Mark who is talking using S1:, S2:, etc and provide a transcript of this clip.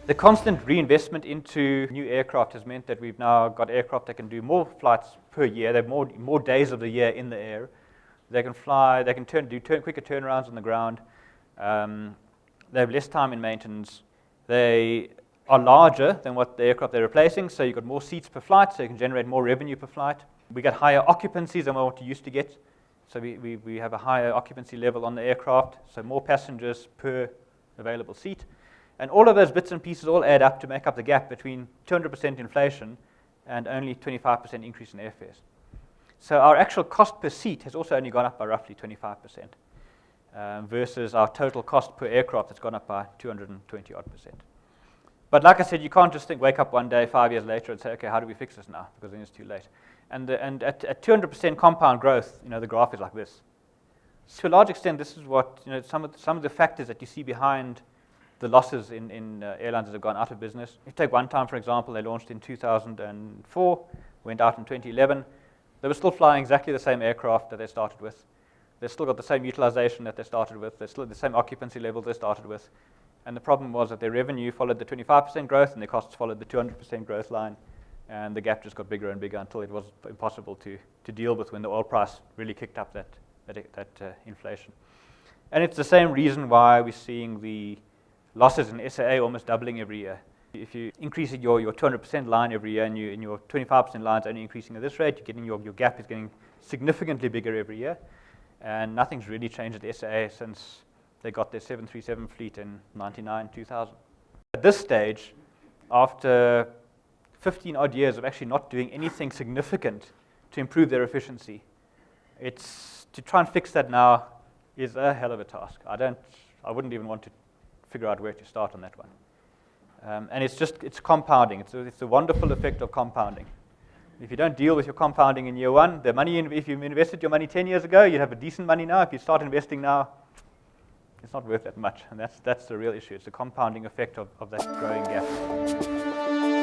S1: The constant reinvestment into new aircraft has meant that we've now got aircraft that can do more flights per year. They have more days of the year in the air. They can fly. They can do quicker turnarounds on the ground. They have less time in maintenance. They are larger than what the aircraft they're replacing, so you've got more seats per flight, so you can generate more revenue per flight. We get higher occupancies than what we used to get, so we have a higher occupancy level on the aircraft, so more passengers per available seat. And all of those bits and pieces all add up to make up the gap between 200% inflation and only 25% increase in airfares. So our actual cost per seat has also only gone up by roughly 25%, versus our total cost per aircraft that's gone up by 220-odd%. But like I said, you can't just wake up one day 5 years later and say, okay, how do we fix this now? Because then it's too late. And at 200% compound growth, the graph is like this. To a large extent, this is what some of the factors that you see behind the losses in airlines that have gone out of business. If you take one time, for example, they launched in 2004, went out in 2011. They were still flying exactly the same aircraft that they started with. They've still got the same utilization that they started with. They're still at the same occupancy levels they started with. And the problem was that their revenue followed the 25% growth and their costs followed the 200% growth line. And the gap just got bigger and bigger until it was impossible to deal with when the oil price really kicked up that inflation. And it's the same reason why we're seeing the losses in SAA almost doubling every year. If you increase your 200% line every year and your 25% line is only increasing at this rate, your gap is getting significantly bigger every year. And nothing's really changed at SAA since they got their 737 fleet in 99, 2000. At this stage, after 15 odd years of actually not doing anything significant to improve their efficiency, to try and fix that now is a hell of a task. I wouldn't even want to figure out where to start on that one. And it's compounding. It's a wonderful effect of compounding. If you don't deal with your compounding in year one, the money, if you invested your money 10 years ago, you'd have a decent money now. If you start investing now, it's not worth that much. And that's the real issue. It's the compounding effect of that growing gap.